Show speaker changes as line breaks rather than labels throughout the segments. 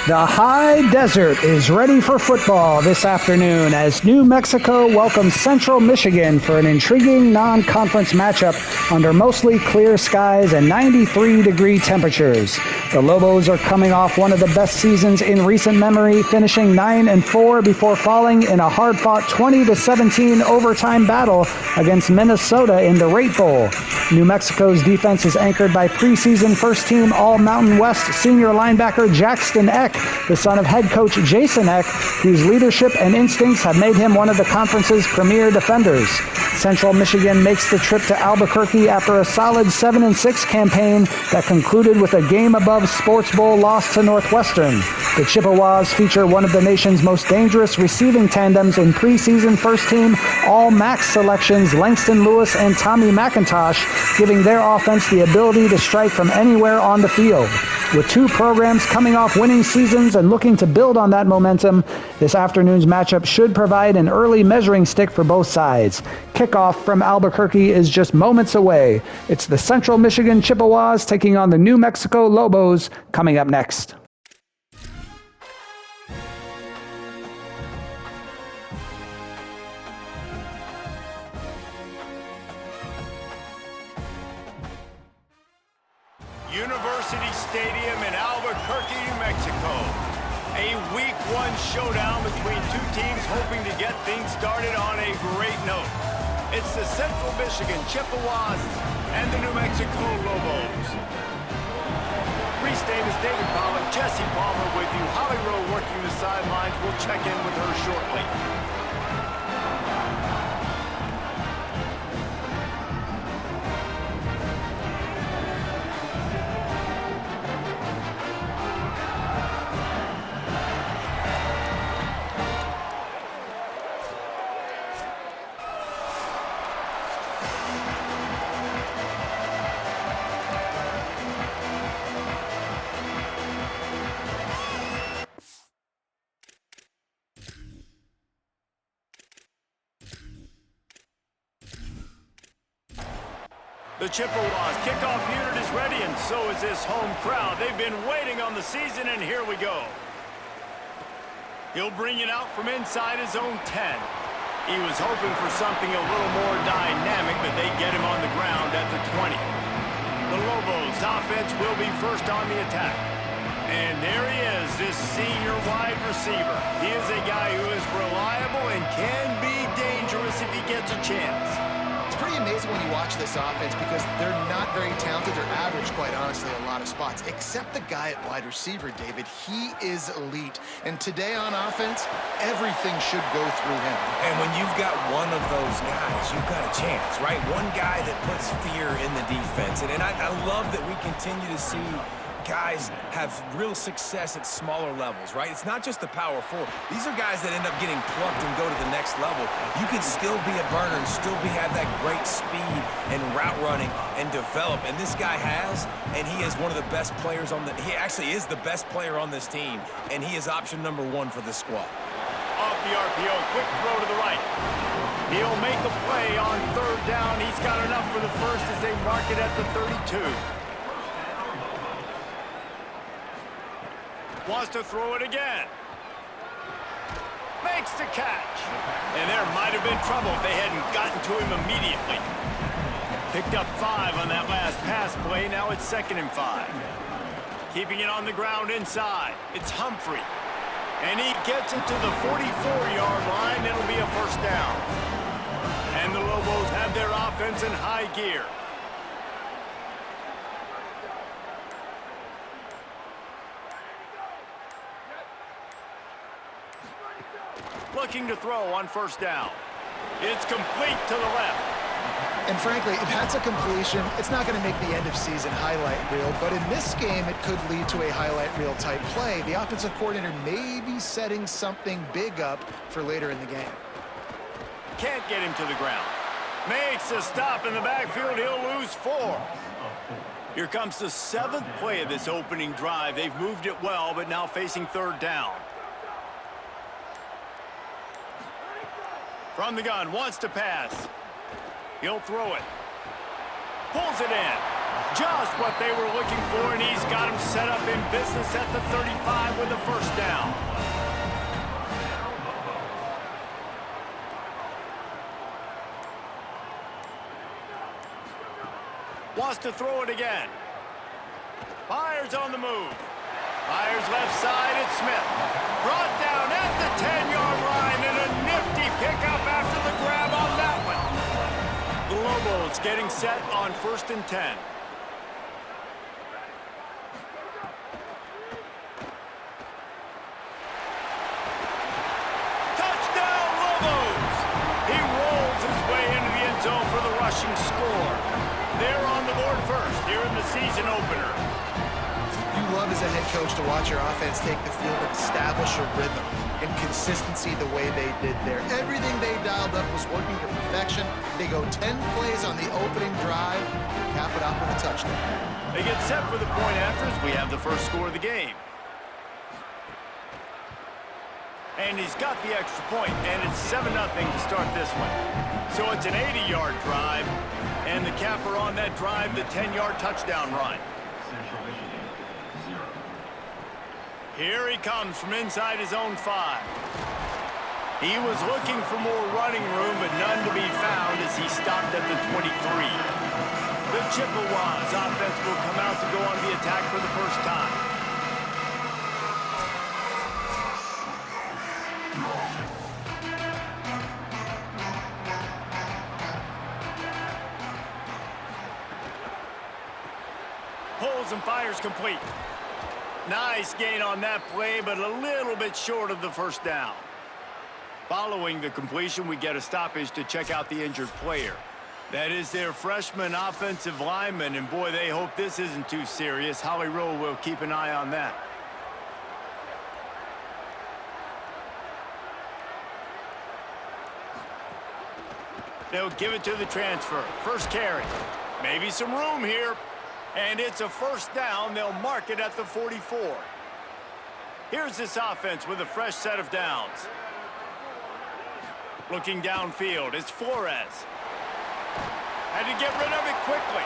The high desert is ready for football this afternoon as New Mexico welcomes Central Michigan for an intriguing non-conference matchup under mostly clear skies and 93-degree temperatures. The Lobos are coming off one of the best seasons in recent memory, finishing 9-4 before falling in a hard-fought 20-17 overtime battle against Minnesota in the Rate Bowl. New Mexico's defense is anchored by preseason first-team All-Mountain West senior linebacker Jackson Eck, the son of head coach Jason Eck, whose leadership and instincts have made him one of the conference's premier defenders. Central Michigan makes the trip to Albuquerque after a solid 7-6 campaign that concluded with a game-above Sports Bowl loss to Northwestern. The Chippewas feature one of the nation's most dangerous receiving tandems in preseason first-team All-MAC selections Langston Lewis and Tommy McIntosh, giving their offense the ability to strike from anywhere on the field. With two programs coming off winning seasons and looking to build on that momentum, this afternoon's matchup should provide an early measuring stick for both sides. Kickoff from Albuquerque is just moments away. It's the Central Michigan Chippewas taking on the New Mexico Lobos coming up next.
University Stadium in Albuquerque, New Mexico. A Week 1 showdown between two teams hoping to get things started on a great note. It's the Central Michigan Chippewas and the New Mexico Lobos. Reese Davis, David Pollock, Jesse Palmer with you. Holly Rowe working the sidelines. We'll check in with her shortly. The Chippewas kickoff unit is ready, and so is this home crowd. They've been waiting on the season, and here we go. He'll bring it out from inside his own 10. He was hoping for something a little more dynamic, but they get him on the ground at the 20. The Lobos offense will be first on the attack. And there he is, this senior wide receiver. He is a guy who is reliable and can be dangerous if he gets a chance.
It's pretty amazing when you watch this offense because they're not very talented. They're average, quite honestly, a lot of spots. Except the guy at wide receiver, David. He is elite. And today on offense, everything should go through him.
And when you've got one of those guys, you've got a chance, right? One guy that puts fear in the defense. And I love that we continue to see guys have real success at smaller levels, right? It's not just the power four. These are guys that end up getting plucked and go to the next level. You can still be a burner and still have that great speed and route running and develop. And this guy has, and he is one of the best players on he actually is the best player on this team, and he is option number 1 for this squad.
Off the RPO, quick throw to the right. He'll make a play on third down. He's got enough for the first as they mark it at the 32. Wants to throw it again. Makes the catch. And there might have been trouble if they hadn't gotten to him immediately. Picked up 5 on that last pass play. Now it's 2nd and 5. Keeping it on the ground inside. It's Humphrey. And he gets it to the 44-yard line. It'll be a first down. And the Lobos have their offense in high gear. Looking to throw on first down. It's complete to the left.
And frankly, if that's a completion, it's not going to make the end-of-season highlight reel. But in this game, it could lead to a highlight reel type play. The offensive coordinator may be setting something big up for later in the game.
Can't get him to the ground. Makes a stop in the backfield. He'll lose 4. Here comes the 7th play of this opening drive. They've moved it well, but now facing third down. From the gun, wants to pass. He'll throw it. Pulls it in. Just what they were looking for, and he's got him set up in business at the 35 with a first down. Wants to throw it again. Fires on the move. Fires left side, it's Smith. Brought down at the 10-yard line, and a nifty pickup after the grab on that one. The Lobos getting set on 1st and 10. Touchdown, Lobos! He rolls his way into the end zone for the rushing score. They're on the board first here in the season opener.
You love as a head coach to watch your offense take the field and establish a rhythm and consistency the way they did there. Everything they dialed up was working to perfection. They go 10 plays on the opening drive and cap it off with a touchdown.
They get set for the point after as we have the first score of the game. And he's got the extra point, and it's 7-0 to start this one. So it's an 80-yard drive, and the capper on that drive, the 10-yard touchdown run. Here he comes from inside his own 5. He was looking for more running room, but none to be found as he stopped at the 23. The Chippewas offense will come out to go on the attack for the first time. Pulls and fires complete. Nice gain on that play, but a little bit short of the first down. Following the completion, we get a stoppage to check out the injured player. That is their freshman offensive lineman, and boy, they hope this isn't too serious. Holly Rowe will keep an eye on that. They'll give it to the transfer. First carry. Maybe some room here. And it's a first down. They'll mark it at the 44. Here's this offense with a fresh set of downs. Looking downfield, it's Flores. Had to get rid of it quickly.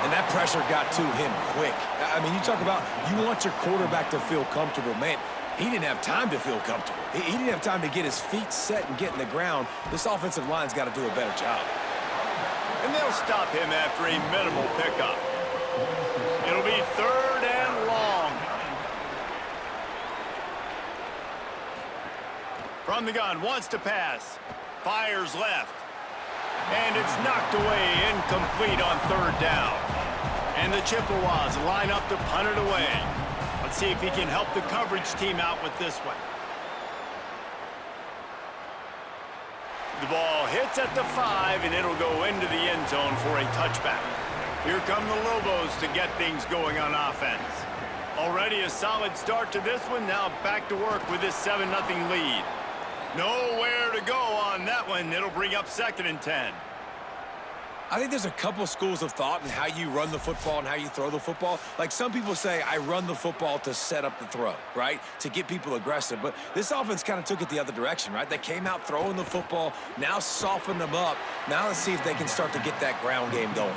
And that pressure got to him quick. I mean, you talk about you want your quarterback to feel comfortable. Man, he didn't have time to feel comfortable. He didn't have time to get his feet set and get in the ground. This offensive line's got to do a better job.
And they'll stop him after a minimal pickup. It'll be 3rd and long. From the gun, wants to pass. Fires left. And it's knocked away, incomplete on 3rd down. And the Chippewas line up to punt it away. Let's see if he can help the coverage team out with this one. The ball hits at the 5, and it'll go into the end zone for a touchback. Here come the Lobos to get things going on offense. Already a solid start to this one. Now back to work with this 7-0 lead. Nowhere to go on that one. It'll bring up 2nd and 10.
I think there's a couple schools of thought in how you run the football and how you throw the football. Like some people say, I run the football to set up the throw, right? To get people aggressive. But this offense kind of took it the other direction, right? They came out throwing the football, now soften them up. Now let's see if they can start to get that ground game going.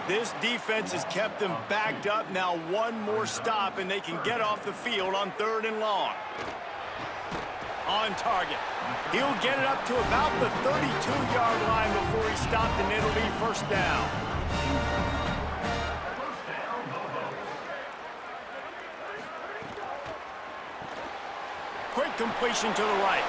This defense has kept them backed up. Now one more stop, and they can get off the field on 3rd and long. On target. He'll get it up to about the 32-yard line before he stopped, and it'll be first down. Quick completion to the right.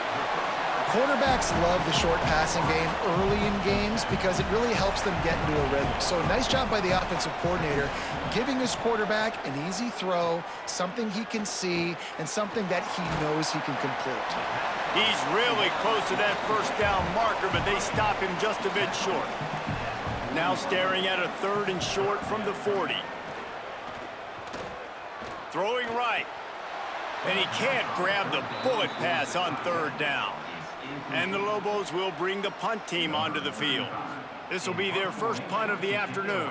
Quarterbacks love the short passing game early in games because it really helps them get into a rhythm. So nice job by the offensive coordinator giving his quarterback an easy throw, something he can see, and something that he knows he can complete.
He's really close to that first down marker, but they stop him just a bit short. Now staring at a 3rd and short from the 40. Throwing right. And he can't grab the bullet pass on 3rd down. And the Lobos will bring the punt team onto the field. This will be their first punt of the afternoon.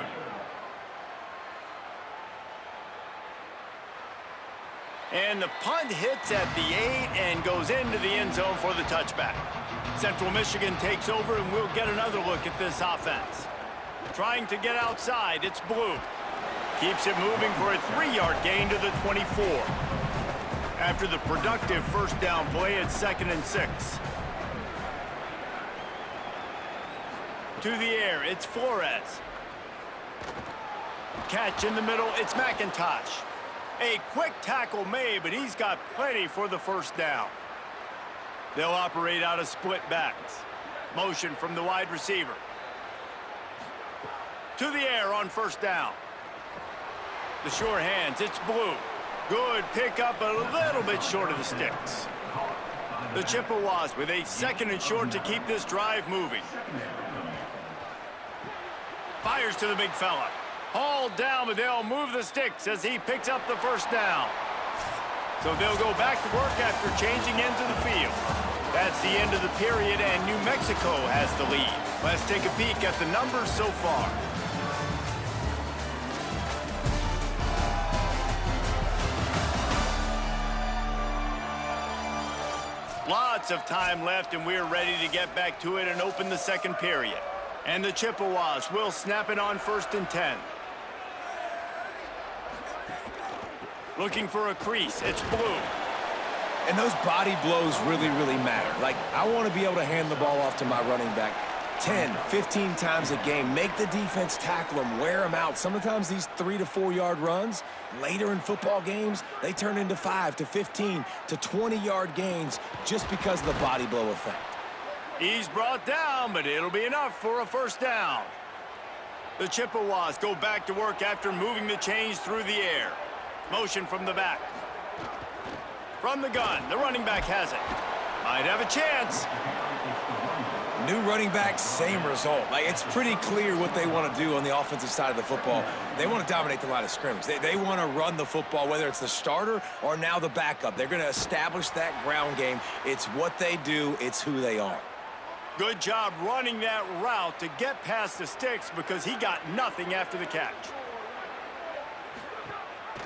And the punt hits at the 8 and goes into the end zone for the touchback. Central Michigan takes over, and we'll get another look at this offense. Trying to get outside, it's Blue. Keeps it moving for a 3-yard gain to the 24. After the productive first down play, it's 2nd and 6. To the air, it's Flores. Catch in the middle, it's McIntosh. A quick tackle made, but he's got plenty for the first down. They'll operate out of split backs. Motion from the wide receiver. To the air on first down. The short hands, it's Blue. Good pickup, a little bit short of the sticks. The Chippewas with a 2nd and short to keep this drive moving. Fires to the big fella. Hauled down, but they'll move the sticks as he picks up the first down. So they'll go back to work after changing into the field. That's the end of the period, and New Mexico has the lead. Let's take a peek at the numbers so far. Lots of time left, and we're ready to get back to it and open the second period. And the Chippewas will snap it on 1st and 10. Looking for a crease, it's Blue.
And those body blows really, really matter. Like, I want to be able to hand the ball off to my running back 10, 15 times a game. Make the defense tackle them, wear them out. Sometimes these 3 to 4 yard runs, later in football games, they turn into 5 to 15 to 20 yard gains just because of the body blow effect.
He's brought down, but it'll be enough for a first down. The Chippewas go back to work after moving the chains through the air. Motion from the back. From the gun, the running back has it. Might have a chance.
New running back, same result. Like, it's pretty clear what they want to do on the offensive side of the football. They want to dominate the line of scrimmage. They want to run the football, whether it's the starter or now the backup. They're going to establish that ground game. It's what they do. It's who they are.
Good job running that route to get past the sticks because he got nothing after the catch.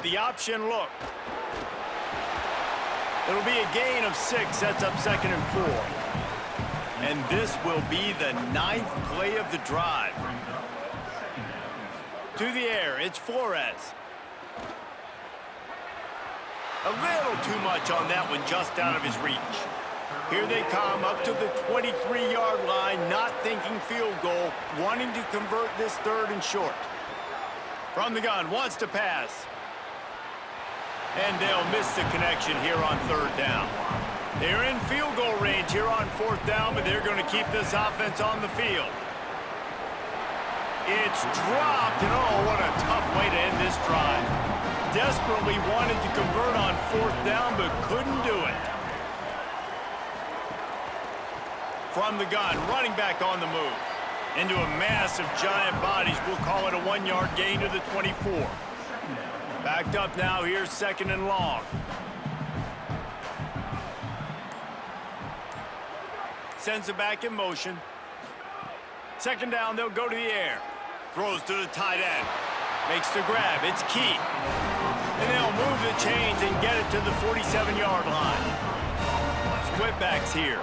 The option look. It'll be a gain of 6, sets up 2nd and 4. And this will be the 9th play of the drive. To the air, it's Flores. A little too much on that one, just out of his reach. Here they come up to the 23-yard line, not thinking field goal, wanting to convert this 3rd and short. From the gun, wants to pass. And they'll miss the connection here on 3rd down. They're in field goal range here on 4th down, but they're going to keep this offense on the field. It's dropped, and oh, what a tough way to end this drive. Desperately wanted to convert on 4th down, but couldn't do it. From the gun, running back on the move. Into a mass of giant bodies, we'll call it a 1-yard gain to the 24. Backed up now, here's 2nd and long. Sends it back in motion. 2nd down, they'll go to the air. Throws to the tight end. Makes the grab, it's Key. And they'll move the chains and get it to the 47-yard line. Split backs here.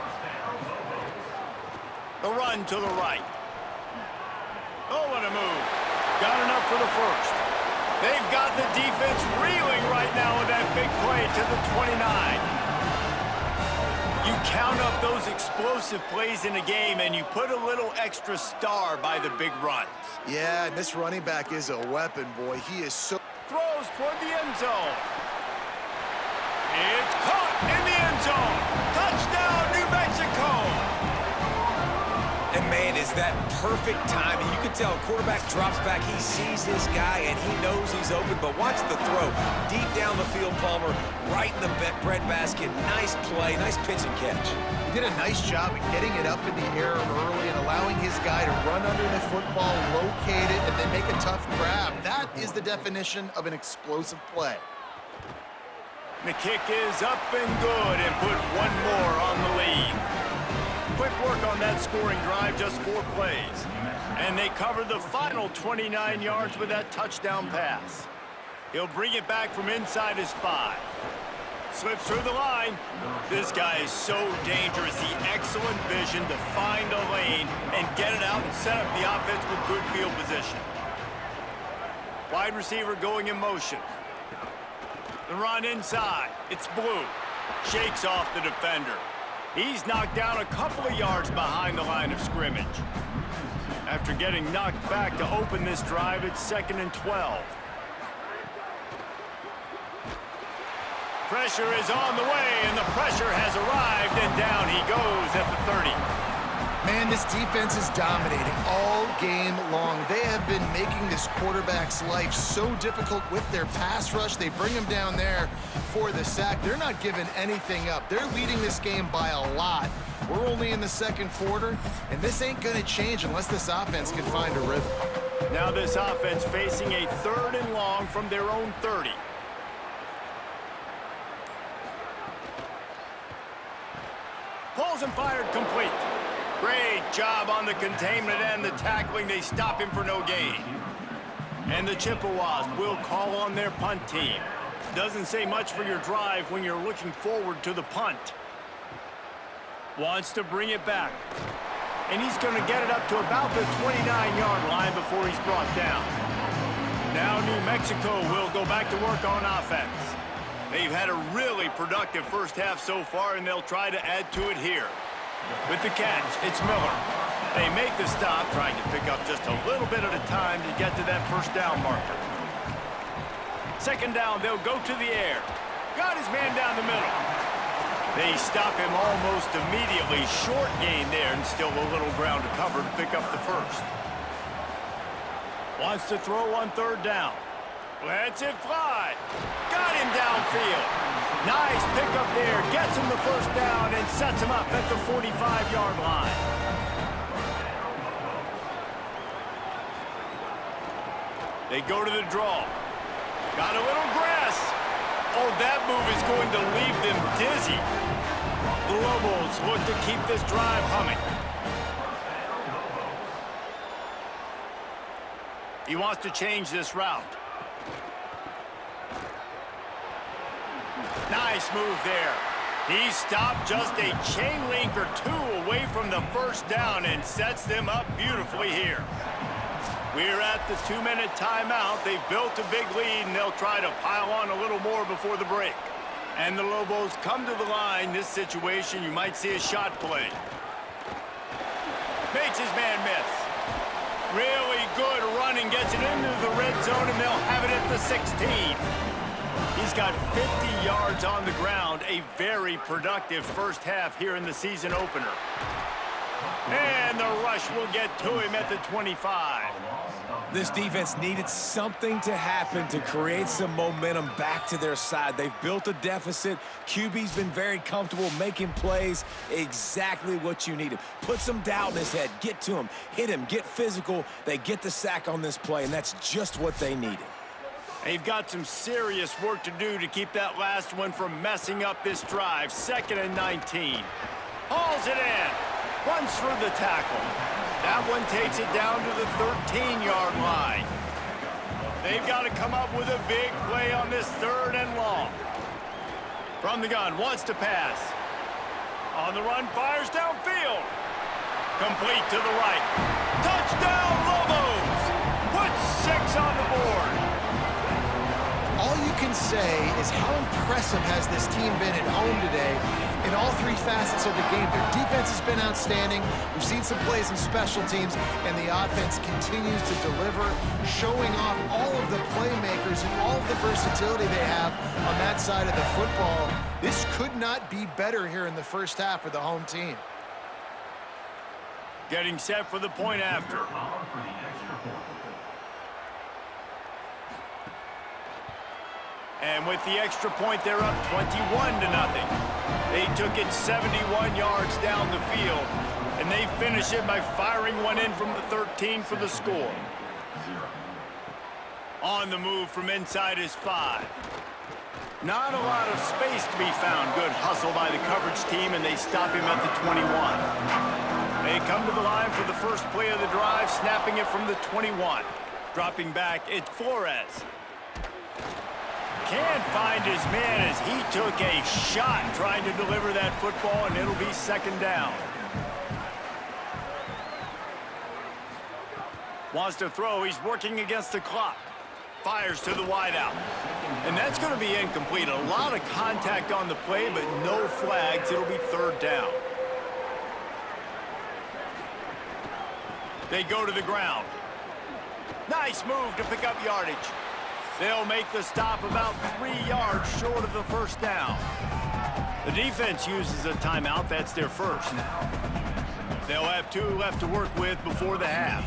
The run to the right. Oh, what a move. Got enough for the first. They've got the defense reeling right now with that big play to the 29. You count up those explosive plays in a game, and you put a little extra star by the big runs.
Yeah, and this running back is a weapon, boy. He is so...
Throws toward the end zone. It's caught in the end zone. Touchdown, New Mexico.
And, man, is that perfect timing. You can tell quarterback drops back. He sees his guy, and he knows he's open. But watch the throw. Deep down the field, Palmer, right in the bread basket. Nice play, nice pitch and catch.
He did a nice job at getting it up in the air early and allowing his guy to run under the football, locate it, and then make a tough grab. That is the definition of an explosive play.
The kick is up and good, and put one more on the lead. Quick work on that scoring drive, just 4 plays. And they cover the final 29 yards with that touchdown pass. He'll bring it back from inside his 5. Slips through the line. This guy is so dangerous. The excellent vision to find a lane and get it out and set up the offense with good field position. Wide receiver going in motion. The run inside. It's Blue. Shakes off the defender. He's knocked down a couple of yards behind the line of scrimmage. After getting knocked back to open this drive, it's 2nd and 12. Pressure is on the way, and the pressure has arrived, and down he goes at the 30.
Man, this defense is dominating all game long. They have been making this quarterback's life so difficult with their pass rush. They bring him down there for the sack. They're not giving anything up. They're leading this game by a lot. We're only in the 2nd quarter, and this ain't going to change unless this offense can find a rhythm.
Now this offense facing a 3rd and long from their own 30. Pulls and fired complete. Great job on the containment and the tackling. They stop him for no gain. And the Chippewas will call on their punt team. Doesn't say much for your drive when you're looking forward to the punt. Wants to bring it back. And he's going to get it up to about the 29-yard line before he's brought down. Now New Mexico will go back to work on offense. They've had a really productive first half so far, and they'll try to add to it here. With the catch, it's Miller. They make the stop, trying to pick up just a little bit at a time to get to that first down marker. 2nd down, they'll go to the air. Got his man down the middle. They stop him almost immediately. Short gain there, and still a little ground to cover to pick up the first. Wants to throw on 3rd down. Lets it fly. Got him downfield. Nice pickup there. Gets him the first down and sets him up at the 45-yard line. They go to the draw. Got a little grass. Oh, that move is going to leave them dizzy. The Lobos look to keep this drive humming. He wants to change this route. Nice move there. He stopped just a chain link or 2 away from the first down and sets them up beautifully here. We're at the 2-minute timeout. They've built a big lead, and they'll try to pile on a little more before the break. And the Lobos come to the line. This situation, you might see a shot play. Makes his man miss. Really good running, gets it into the red zone, and they'll have it at the 16. He's got 50 yards on the ground, a very productive first half here in the season opener. And the rush will get to him at the 25.
This defense needed something to happen to create some momentum back to their side. They've built a deficit. QB's been very comfortable making plays, exactly what you needed. Put some doubt in his head, get to him, hit him, get physical. They get the sack on this play, and that's just what they needed.
They've got some serious work to do to keep that last one from messing up this drive. 2nd and 19. Hauls it in. Runs through the tackle. That one takes it down to the 13-yard line. They've got to come up with a big play on this 3rd and long. From the gun, wants to pass. On the run, fires downfield. Complete to the right. Touchdown, Lobos! Put 6 on the board.
All you can say is how impressive has this team been at home today in all 3 facets of the game. Their defense has been outstanding. We've seen some plays in special teams, and the offense continues to deliver, showing off all of the playmakers and all of the versatility they have on that side of the football. This could not be better here in the first half for the home team.
Getting set for the point after. And with the extra point, they're up 21-0. They took it 71 yards down the field, and they finish it by firing one in from the 13 for the score. On the move from inside is 5. Not a lot of space to be found. Good hustle by the coverage team, and they stop him at the 21. They come to the line for the first play of the drive, snapping it from the 21. Dropping back, it's Flores. Can't find his man as he took a shot trying to deliver that football, and it'll be second down. Wants to throw. He's working against the clock. Fires to the wideout. And that's going to be incomplete. A lot of contact on the play, but no flags. It'll be third down. They go to the ground. Nice move to pick up yardage. They'll make the stop about 3 yards short of the first down. The defense uses a timeout. That's their first. They'll have 2 left to work with before the half.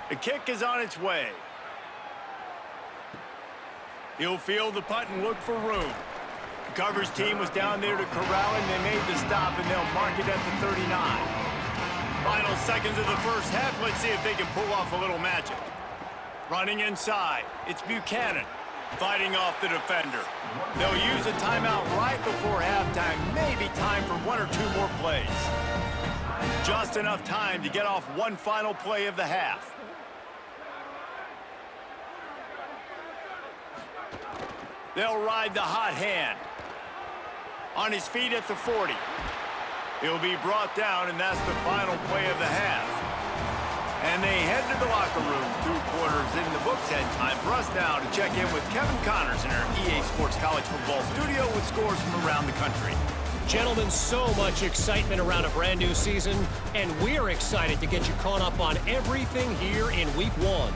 The kick is on its way. He'll field the punt and look for room. The coverage team was down there to corral him. They made the stop, and they'll mark it at the 39. Final seconds of the first half. Let's see if they can pull off a little magic. Running inside. It's Buchanan fighting off the defender. They'll use a timeout right before halftime. Maybe time for 1 or 2 more plays. Just enough time to get off one final play of the half. They'll ride the hot hand. On his feet at the 40. He'll be brought down, and that's the final play of the half. And they head to the locker room. 2 quarters in the books, and time for us now to check in with Kevin Connors in our EA Sports College Football studio with scores from around the country.
Gentlemen, so much excitement around a brand new season, and we're excited to get you caught up on everything here in Week 1.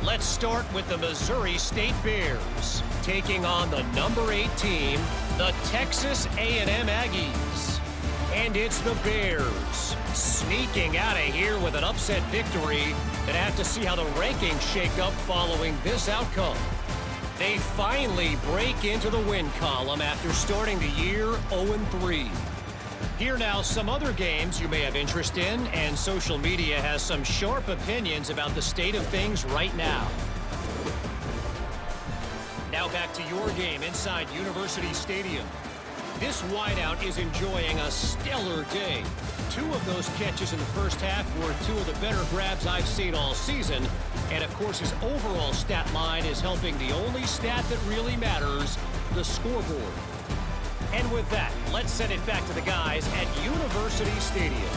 Let's start with the Missouri State Bears, taking on the number 8 team, the Texas A&M Aggies. And it's the Bears, sneaking out of here with an upset victory. And have to see how the rankings shake up following this outcome. They finally break into the win column after starting the year 0-3. Here now, some other games you may have interest in, and social media has some sharp opinions about the state of things right now. Now back to your game inside University Stadium. This wideout is enjoying a stellar day. 2 of those catches in the first half were 2 of the better grabs I've seen all season. And of course, his overall stat line is helping the only stat that really matters, the scoreboard. And with that, let's send it back to the guys at University Stadium.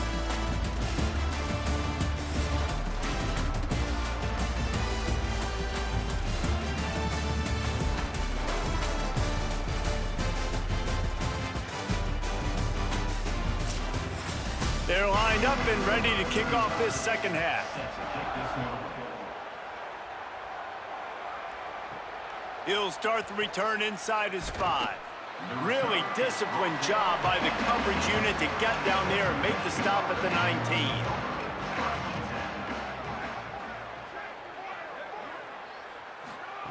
They're lined up and ready to kick off this second half. He'll start the return inside his 5. Really disciplined job by the coverage unit to get down there and make the stop at the 19.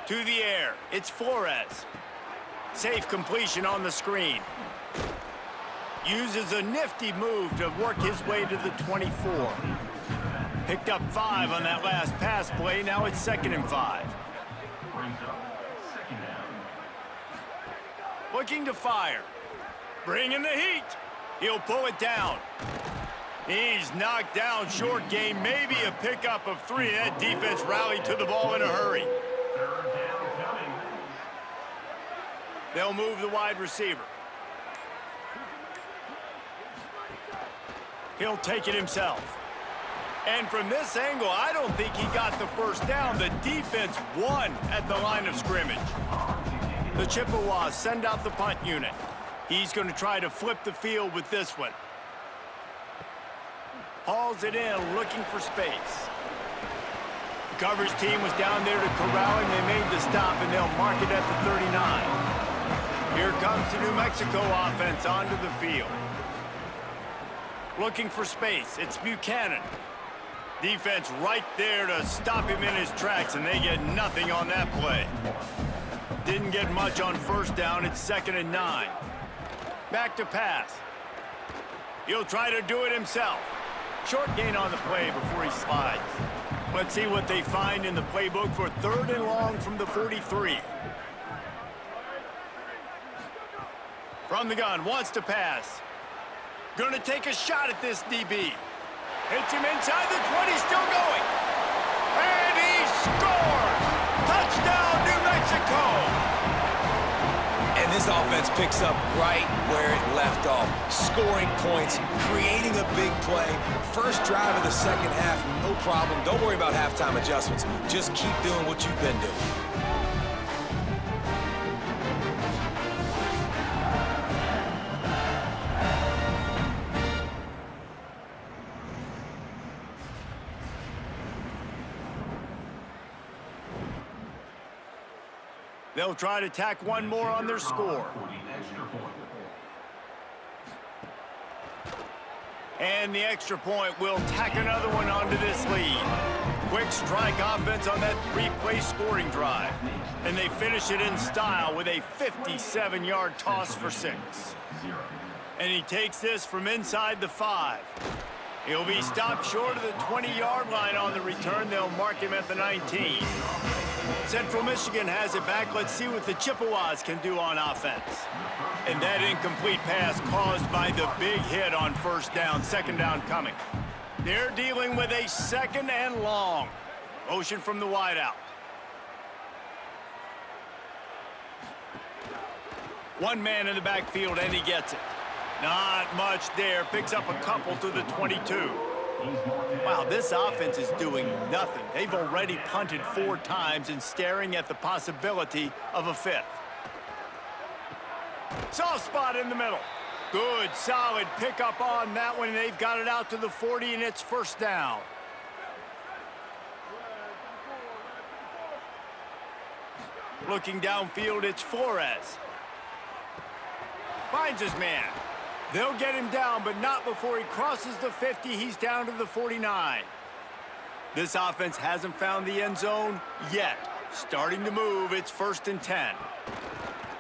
To the air, it's Flores. Safe completion on the screen. Uses a nifty move to work his way to the 24. Picked up 5 on that last pass play. Now it's 2nd and 5. Looking to fire. Bringing the heat. He'll pull it down. He's knocked down short game. Maybe a pickup of 3. That defense rallied to the ball in a hurry. They'll move the wide receiver. He'll take it himself. And from this angle, I don't think he got the first down. The defense won at the line of scrimmage. The Chippewas send out the punt unit. He's going to try to flip the field with this one. Hauls it in, looking for space. The coverage team was down there to corral him. They made the stop, and they'll mark it at the 39. Here comes the New Mexico offense onto the field. Looking for space. It's Buchanan. Defense right there to stop him in his tracks, and they get nothing on that play. Didn't get much on first down. It's 2nd and 9. Back to pass. He'll try to do it himself. Short gain on the play before he slides. Let's see what they find in the playbook for 3rd and long from the 43. From the gun, wants to pass. Going to take a shot at this DB. Hits him inside the 20, still going. And he scores! Touchdown,
offense picks up right where it left off. Scoring points, creating a big play. First drive of the second half, no problem. Don't worry about halftime adjustments. Just keep doing what you've been doing.
They'll try to tack one more on their score. And the extra point will tack another one onto this lead. Quick strike offense on that three-play scoring drive. And they finish it in style with a 57-yard toss for 6. And he takes this from inside the 5. He'll be stopped short of the 20-yard line on the return. They'll mark him at the 19. Central Michigan has it back. Let's see what the Chippewas can do on offense. And that incomplete pass caused by the big hit on first down. Second down coming. They're dealing with a second and long. Motion from the wideout. One man in the backfield, and he gets it. Not much there. Picks up a couple to the 22. Wow, this offense is doing nothing. They've already punted 4 times and staring at the possibility of a 5th. Soft spot in the middle. Good, solid pickup on that one. They've got it out to the 40, and it's first down. Looking downfield, it's Flores. Finds his man. They'll get him down, but not before he crosses the 50. He's down to the 49. This offense hasn't found the end zone yet. Starting to move, it's 1st and 10.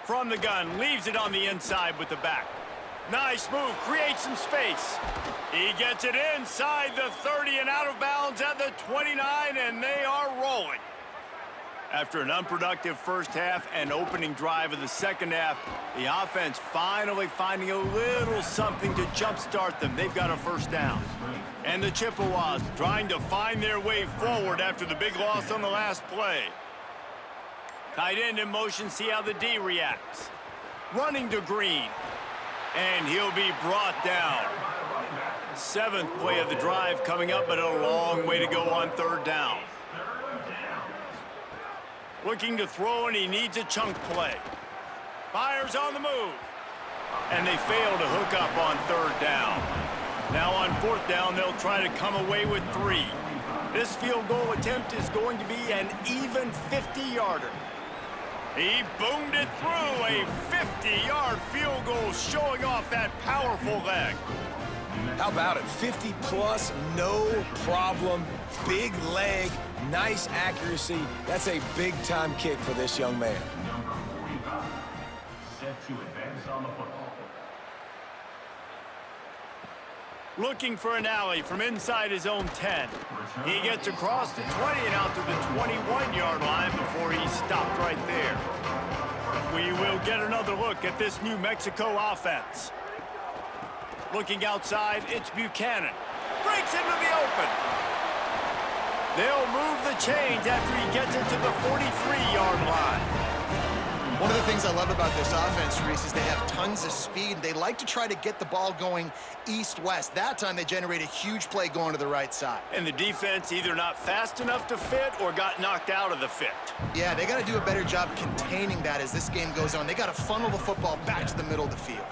From the gun, leaves it on the inside with the back. Nice move, creates some space. He gets it inside the 30 and out of bounds at the 29, and they are rolling. After an unproductive first half and opening drive of the second half, the offense finally finding a little something to jumpstart them. They've got a first down. And the Chippewas trying to find their way forward after the big loss on the last play. Tight end in motion, see how the D reacts. Running to Green. And he'll be brought down. 7th play of the drive coming up, but a long way to go on 3rd down. Looking to throw, and he needs a chunk play. Fires on the move. And they fail to hook up on 3rd down. Now on 4th down, they'll try to come away with 3. This field goal attempt is going to be an even 50-yarder. He boomed it through, a 50-yard field goal showing off that powerful leg.
How about it? 50-plus, no problem. Big leg, nice accuracy. That's a big-time kick for this young man.
Number 45, set to advance on the football.
Looking for an alley from inside his own 10. He gets across the 20 and out to the 21-yard line before he's stopped right there. We will get another look at this New Mexico offense. Looking outside, it's Buchanan. Breaks into the open. They'll move the chains after he gets it to the 43-yard line.
One of the things I love about this offense, Reese, is they have tons of speed. They like to try to get the ball going east-west. That time they generate a huge play going to the right side.
And the defense either not fast enough to fit or got knocked out of the fit.
Yeah, they got to do a better job containing that as this game goes on. They got to funnel the football back to the middle of the field.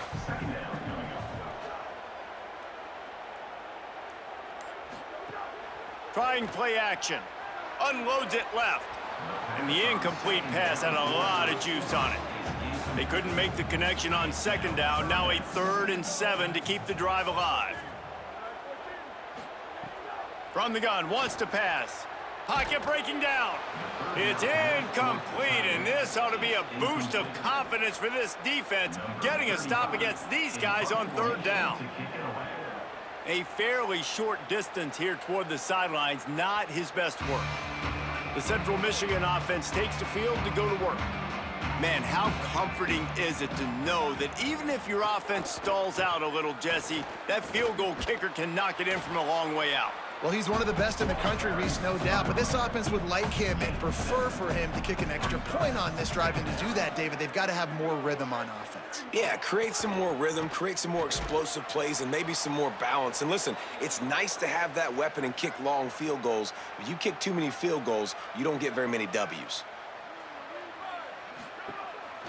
Trying play action. Unloads it left. And the incomplete pass had a lot of juice on it. They couldn't make the connection on 2nd down. Now a 3rd and 7 to keep the drive alive. From the gun, wants to pass. Pocket breaking down. It's incomplete, and this ought to be a boost of confidence for this defense, getting a stop against these guys on 3rd down. A fairly short distance here toward the sidelines, not his best work. The Central Michigan offense takes the field to go to work. Man, how comforting is it to know that even if your offense stalls out a little, Jesse, that field goal kicker can knock it in from a long way out.
Well, he's one of the best in the country, Reese, no doubt. But this offense would like him and prefer for him to kick an extra point on this drive. And to do that, David, they've got to have more rhythm on offense.
Yeah, create some more rhythm, create some more explosive plays, and maybe some more balance. And listen, it's nice to have that weapon and kick long field goals. If you kick too many field goals, you don't get very many W's.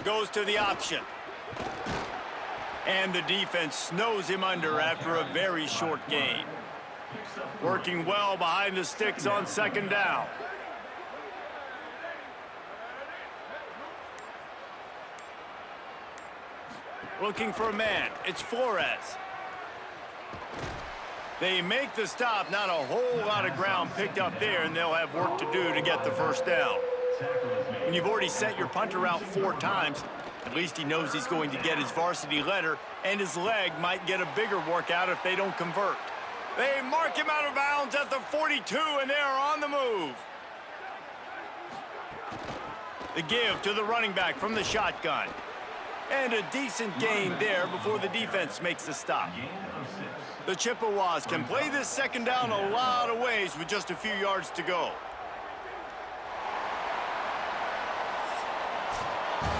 Goes to the option. And the defense snows him under after a very short gain. Working well behind the sticks on second down. Looking for a man. It's Flores. They make the stop. Not a whole lot of ground picked up there, and they'll have work to do to get the first down. When you've already sent your punter out 4 times, at least he knows he's going to get his varsity letter, and his leg might get a bigger workout if they don't convert. They mark him out of bounds at the 42, and they are on the move. The give to the running back from the shotgun. And a decent gain there before the defense makes the stop. The Chippewas can play this second down a lot of ways with just a few yards to go.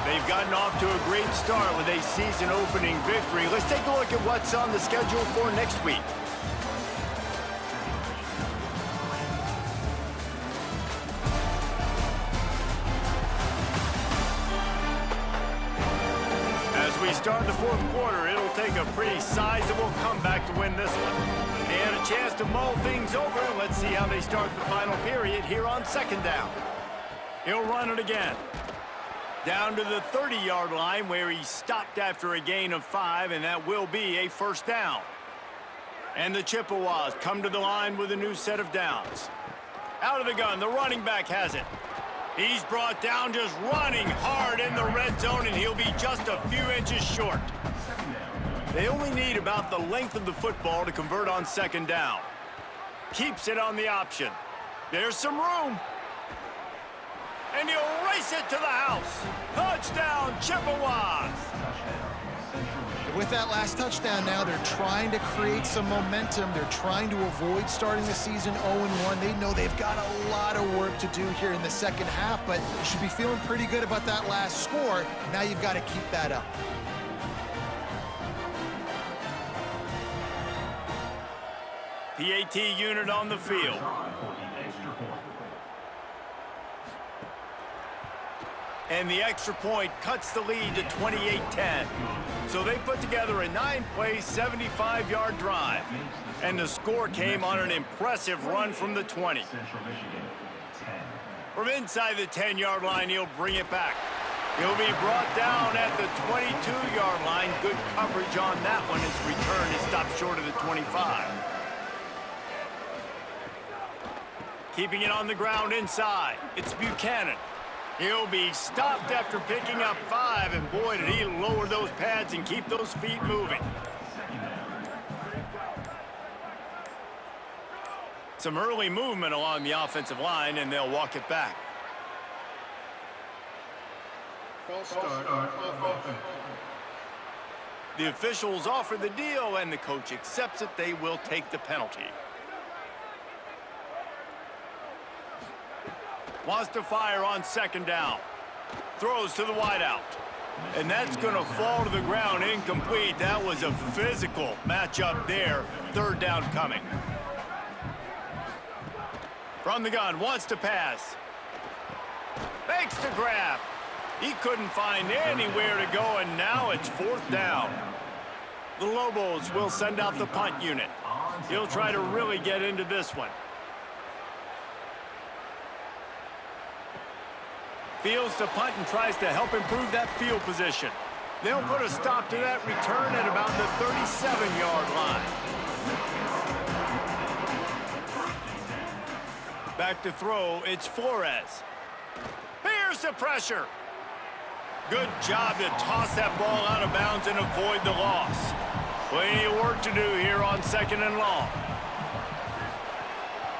They've gotten off to a great start with a season-opening victory. Let's take a look at what's on the schedule for next week. As we start the fourth quarter, it'll take a pretty sizable comeback to win this one. They had a chance to mull things over, and let's see how they start the final period here on second down. He'll run it again. Down to the 30-yard line where he stopped after a gain of 5, and that will be a first down. And the Chippewas come to the line with a new set of downs. Out of the gun, the running back has it. He's brought down just running hard in the red zone, and he'll be just a few inches short. They only need about the length of the football to convert on second down. Keeps it on the option. There's some room. And he'll race it to the house. Touchdown, Chippewas!
With that last touchdown now, they're trying to create some momentum. They're trying to avoid starting the season 0-1. They know they've got a lot of work to do here in the second half, but you should be feeling pretty good about that last score. Now you've got to keep that up.
PAT unit on the field. And the extra point cuts the lead to 28-10. So they put together a 9-play, 75-yard drive. And the score came on an impressive run from the 20. From inside the 10-yard line, he'll bring it back. He'll be brought down at the 22-yard line. Good coverage on that one. His return is stopped short of the 25. Keeping it on the ground inside. It's Buchanan. He'll be stopped after picking up 5, and boy, did he lower those pads and keep those feet moving. Some early movement along the offensive line, and they'll walk it back. The officials offer the deal, and the coach accepts it. They will take the penalty. Wants to fire on second down. Throws to the wideout. And that's going to fall to the ground incomplete. That was a physical matchup there. Third down coming. From the gun, wants to pass. Makes the grab. He couldn't find anywhere to go, and now it's fourth down. The Lobos will send out the punt unit. He'll try to really get into this one. Fields the punt and tries to help improve that field position. They'll put a stop to that return at about the 37-yard line. Back to throw, it's Flores. Here's the pressure. Good job to toss that ball out of bounds and avoid the loss. Plenty of work to do here on second and long.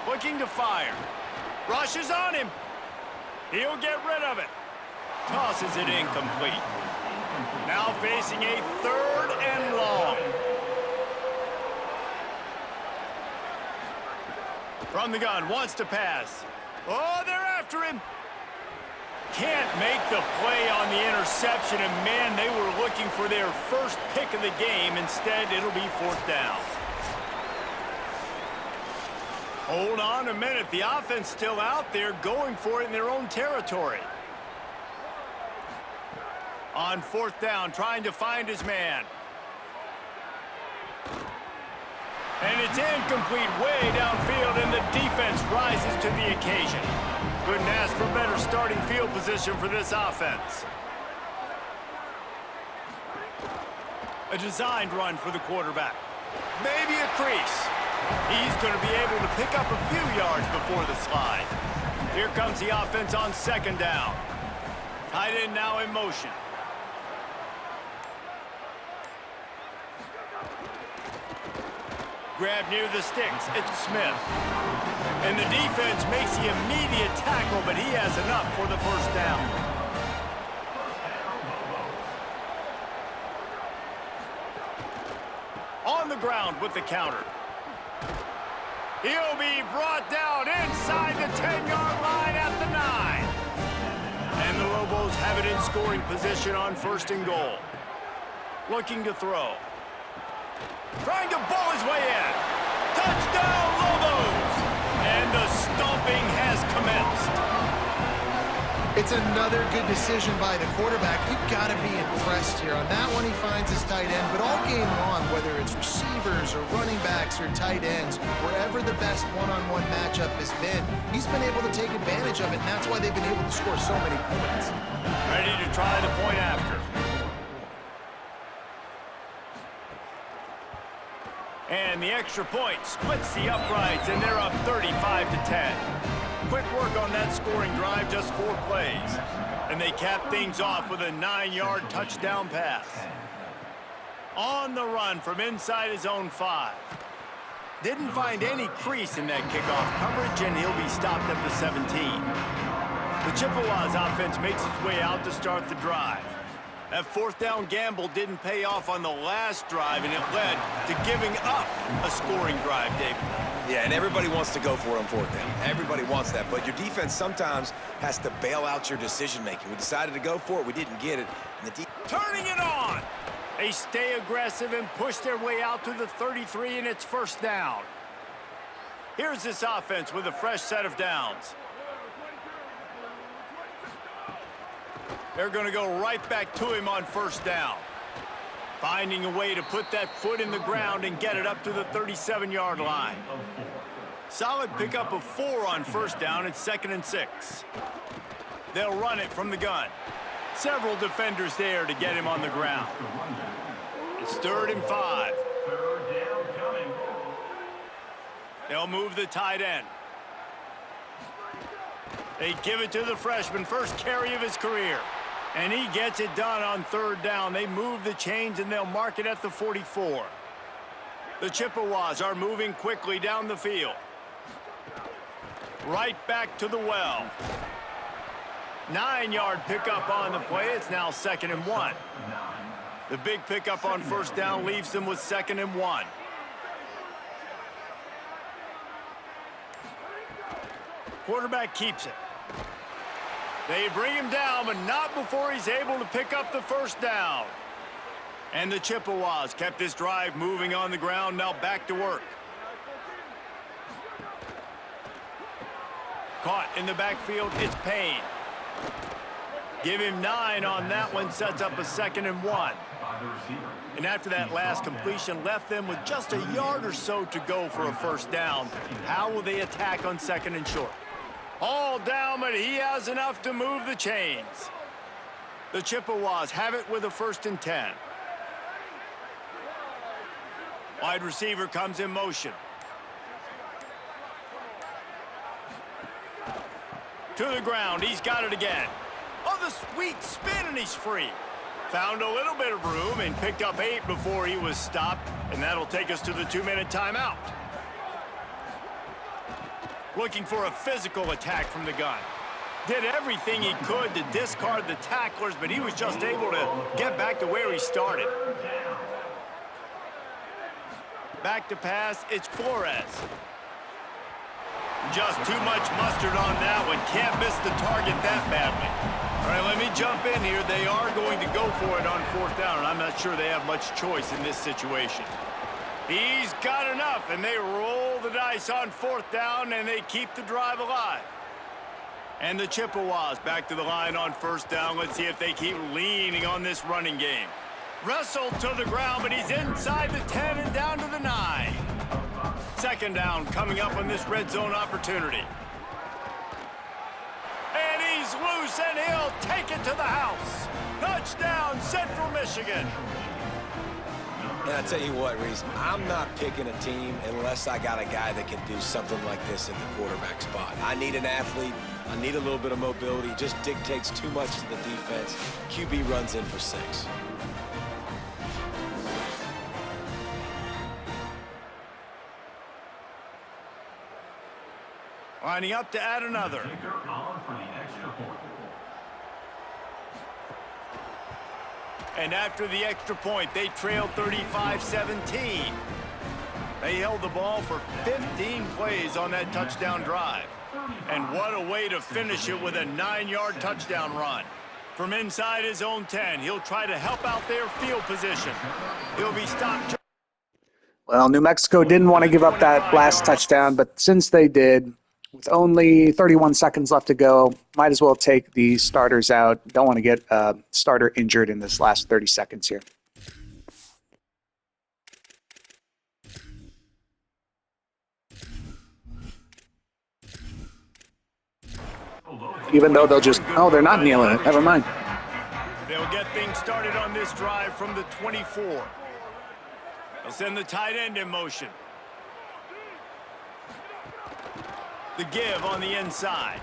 Looking to fire. Rushes on him. He'll get rid of it. Tosses it incomplete. Now facing a third and long. From the gun, wants to pass. Oh, they're after him. Can't make the play on the interception, and man, they were looking for their first pick of the game. Instead, it'll be 4th down. Hold on a minute. The offense still out there going for it in their own territory. On 4th down, trying to find his man. And it's incomplete way downfield, and the defense rises to the occasion. Couldn't ask for better starting field position for this offense. A designed run for the quarterback. Maybe a crease. He's going to be able to pick up a few yards before the slide. Here comes the offense on 2nd down. Tight end now in motion. Grab near the sticks. It's Smith. And the defense makes the immediate tackle, but he has enough for the 1st down. On the ground with the counter. He'll be brought down inside the 10-yard line at the 9. And the Lobos have it in scoring position on 1st and goal. Looking to throw. Trying to ball his way in. Touchdown, Lobos! And the stomping has commenced.
It's another good decision by the quarterback. You've got to be impressed here. On that one, he finds his tight end. But all game long, whether it's receivers or running backs or tight ends, wherever the best one-on-one matchup has been, he's been able to take advantage of it, and that's why they've been able to score so many points.
Ready to try the point after. And the extra point splits the uprights, and they're up 35-10. Quick work on that scoring drive, just 4 plays. And they cap things off with a 9-yard touchdown pass. On the run from inside his own 5. Didn't find any crease in that kickoff coverage, and he'll be stopped at the 17. The Chippewas offense makes its way out to start the drive. That 4th down gamble didn't pay off on the last drive, and it led to giving up a scoring drive, David.
Yeah, and everybody wants to go for it on 4th down. Everybody wants that, but your defense sometimes has to bail out your decision-making. We decided to go for it. We didn't get it. And the
turning it on. They stay aggressive and push their way out to the 33, and it's 1st down. Here's this offense with a fresh set of downs. They're going to go right back to him on 1st down. Finding a way to put that foot in the ground and get it up to the 37-yard line. Solid pickup of 4 on 1st down. It's 2nd and 6. They'll run it from the gun. Several defenders there to get him on the ground. It's 3rd and 5. They'll move the tight end. They give it to the freshman, first carry of his career. And he gets it done on 3rd down. They move the chains, and they'll mark it at the 44. The Chippewas are moving quickly down the field. Right back to the well. 9-yard pickup on the play. It's now 2nd and 1. The big pickup on 1st down leaves them with 2nd and 1. Quarterback keeps it. They bring him down, but not before he's able to pick up the 1st down. And the Chippewas kept this drive moving on the ground, now back to work. Caught in the backfield, it's Payne. Give him 9 on that one, sets up a 2nd and 1. And after that last completion, left them with just a yard or so to go for a 1st down. How will they attack on 2nd and short? All down, but he has enough to move the chains. The Chippewas have it with a 1st and 10. Wide receiver comes in motion. To the ground, he's got it again. Oh, the sweet spin, and he's free. Found a little bit of room and picked up 8 before he was stopped, and that'll take us to the 2-minute timeout. Looking for a physical attack from the gun. Did everything he could to discard the tacklers, but he was just able to get back to where he started. Back to pass, it's Flores. Just too much mustard on that one. Can't miss the target that badly. All right, let me jump in here. They are going to go for it on 4th down, and I'm not sure they have much choice in this situation. He's got enough, and they roll the dice on 4th down, and they keep the drive alive. And the Chippewas back to the line on 1st down. Let's see if they keep leaning on this running game. Wrestled to the ground, but he's inside the 10 and down to the 9. 2nd down coming up on this red zone opportunity. And he's loose, and he'll take it to the house. Touchdown, Central Michigan.
And I tell you what, Reese, I'm not picking a team unless I got a guy that can do something like this at the quarterback spot. I need an athlete. I need a little bit of mobility. It just dictates too much to the defense. QB runs in for 6.
Lining up to add another.
Kicker on for the extra point.
And after the extra point, they trailed 35-17. They held the ball for 15 plays on that touchdown drive. And what a way to finish it with a 9-yard touchdown run. From inside his own 10, he'll try to help out their field position. He'll be stopped.
Well, New Mexico didn't want to give up that last touchdown, but since they did, with only 31 seconds left to go, might as well take the starters out. Don't want to get a starter injured in this last 30 seconds here. Even though they'll just, oh, they're not kneeling it. Never mind.
They'll get things started on this drive from the 24. They'll send the tight end in motion. The give on the inside.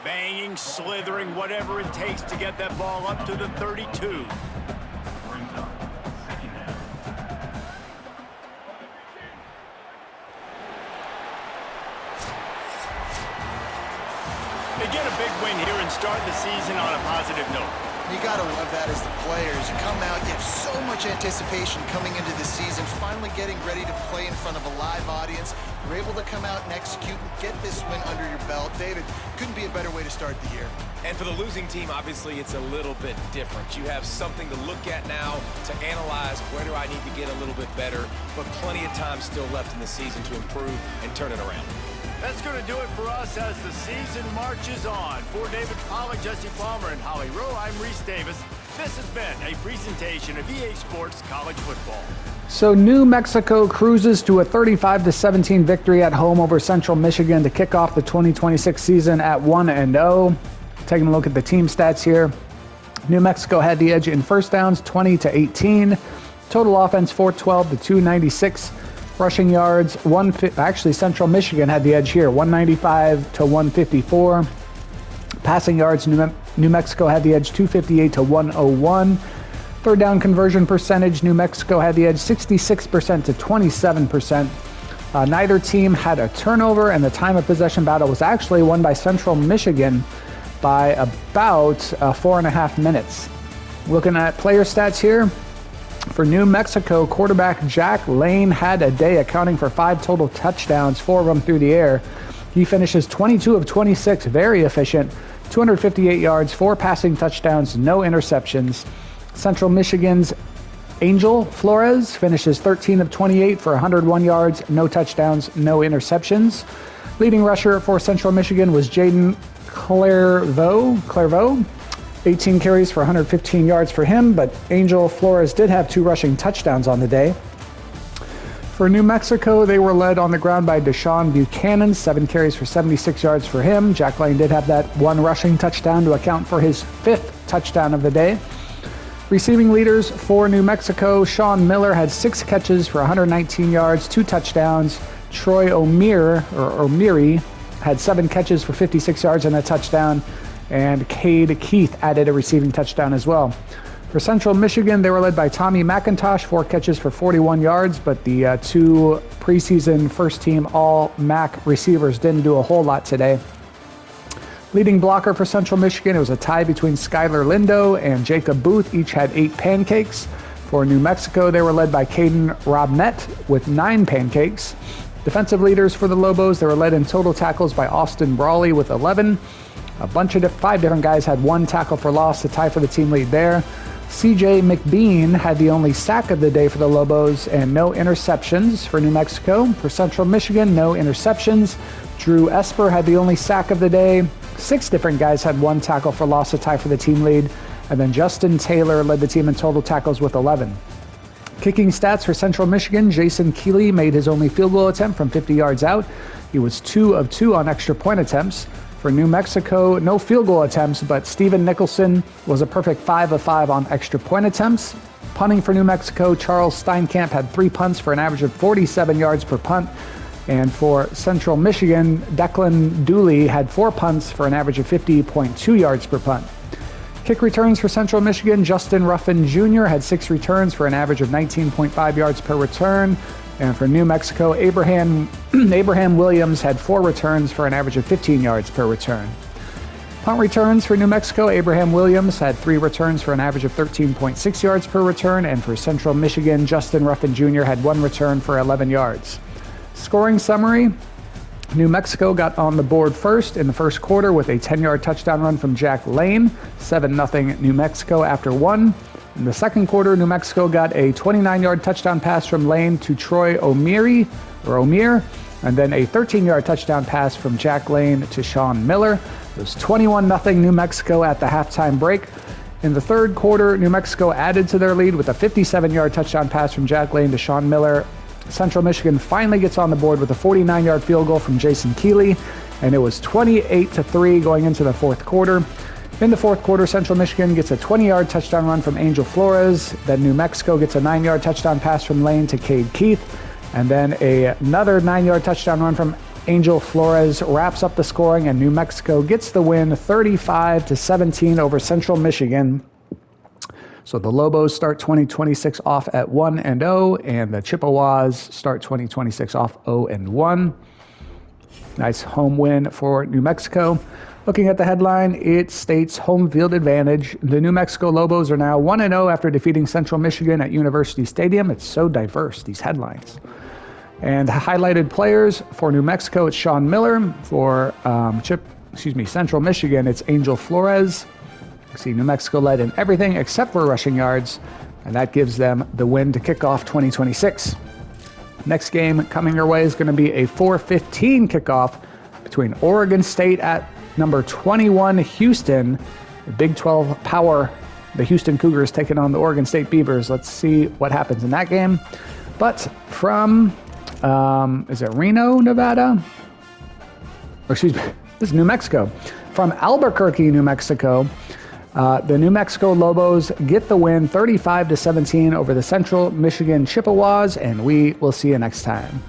Banging, slithering, whatever it takes to get that ball up to the 32.
Brings up 2nd down.
They get a big win here and start the season on a positive note.
You got to love that as the players. You come out, you have so much anticipation coming into the season, finally getting ready to play in front of a live audience. You're able to come out and execute and get this win under your belt. David, couldn't be a better way to start the year.
And for the losing team, obviously, it's a little bit different. You have something to look at now to analyze where do I need to get a little bit better, but plenty of time still left in the season to improve and turn it around.
That's going to do it for us as the season marches on. For David Pollack, Jesse Palmer, and Holly Rowe, I'm Reese Davis. This has been a presentation of EA Sports College Football.
So New Mexico cruises to a 35-17 victory at home over Central Michigan to kick off the 2026 season at 1-0. Taking a look at the team stats here. New Mexico had the edge in first downs, 20-18. Total offense, 412 to 296. Rushing yards, actually Central Michigan had the edge here, 195 to 154. Passing yards, New Mexico had the edge, 258 to 101. Third down conversion percentage, New Mexico had the edge, 66% to 27%. Neither team had a turnover, and the time of possession battle was actually won by Central Michigan by about 4.5 minutes. Looking at player stats here, for New Mexico, quarterback Jack Lane had a day, accounting for 5 total touchdowns, 4 of them through the air. He finishes 22 of 26, very efficient, 258 yards, 4 passing touchdowns, no interceptions. Central Michigan's Angel Flores finishes 13 of 28 for 101 yards, no touchdowns, no interceptions. Leading rusher for Central Michigan was Jaden Clairvaux. 18 carries for 115 yards for him, but Angel Flores did have 2 rushing touchdowns on the day. For New Mexico, they were led on the ground by Deshaun Buchanan, 7 carries for 76 yards for him. Jack Lane did have that 1 rushing touchdown to account for his 5th touchdown of the day. Receiving leaders for New Mexico, Sean Miller had 6 catches for 119 yards, 2 touchdowns. Troy O'Meary had 7 catches for 56 yards and a touchdown. And Cade Keith added a receiving touchdown as well. For Central Michigan, they were led by Tommy McIntosh, 4 catches for 41 yards, but the 2 preseason first-team All-MAC receivers didn't do a whole lot today. Leading blocker for Central Michigan, it was a tie between Skylar Lindo and Jacob Booth. Each had 8 pancakes. For New Mexico, they were led by Caden Robnett with 9 pancakes. Defensive leaders for the Lobos, they were led in total tackles by Austin Brawley with 11. Five different guys had 1 tackle for loss to tie for the team lead there. CJ McBean had the only sack of the day for the Lobos and no interceptions for New Mexico. For Central Michigan, no interceptions. Drew Esper had the only sack of the day. 6 different guys had 1 tackle for loss to tie for the team lead. And then Justin Taylor led the team in total tackles with 11. Kicking stats for Central Michigan, Jason Keeley made his only field goal attempt from 50 yards out. He was 2 of 2 on extra point attempts. For New Mexico, no field goal attempts, but Steven Nicholson was a perfect 5 of 5 on extra point attempts. Punting for New Mexico, Charles Steinkamp had 3 punts for an average of 47 yards per punt. And for Central Michigan, Declan Dooley had 4 punts for an average of 50.2 yards per punt. Kick returns for Central Michigan, Justin Ruffin Jr. had 6 returns for an average of 19.5 yards per return. And for New Mexico, Abraham Williams had 4 returns for an average of 15 yards per return. Punt returns for New Mexico, Abraham Williams had 3 returns for an average of 13.6 yards per return. And for Central Michigan, Justin Ruffin Jr. had 1 return for 11 yards. Scoring summary, New Mexico got on the board first in the first quarter with a 10-yard touchdown run from Jack Lane, 7-0 New Mexico after 1. In the second quarter, New Mexico got a 29-yard touchdown pass from Lane to Troy O'Meara, and then a 13-yard touchdown pass from Jack Lane to Sean Miller. It was 21-0 New Mexico at the halftime break. In the third quarter, New Mexico added to their lead with a 57-yard touchdown pass from Jack Lane to Sean Miller. Central Michigan finally gets on the board with a 49-yard field goal from Jason Keeley, and it was 28-3 going into the fourth quarter. In the fourth quarter, Central Michigan gets a 20-yard touchdown run from Angel Flores. Then New Mexico gets a 9-yard touchdown pass from Lane to Cade Keith. And then another 9-yard touchdown run from Angel Flores wraps up the scoring, and New Mexico gets the win 35-17 over Central Michigan. So the Lobos start 2026 off at 1-0, and the Chippewas start 2026 off 0-1. Nice home win for New Mexico. Looking at the headline, it states home field advantage. The New Mexico Lobos are now 1-0 after defeating Central Michigan at University Stadium. It's so diverse, these headlines. And highlighted players for New Mexico, it's Sean Miller. For Central Michigan, it's Angel Flores. You see New Mexico led in everything except for rushing yards, and that gives them the win to kick off 2026. Next game coming your way is going to be a 4:15 kickoff between Oregon State at number 21 Houston. The Big 12 power, the Houston Cougars taking on the Oregon State Beavers. Let's see what happens in that game. But from, is it Reno, Nevada? Or excuse me, this is New Mexico. From Albuquerque, New Mexico, the New Mexico Lobos get the win 35-17 over the Central Michigan Chippewas, and we will see you next time.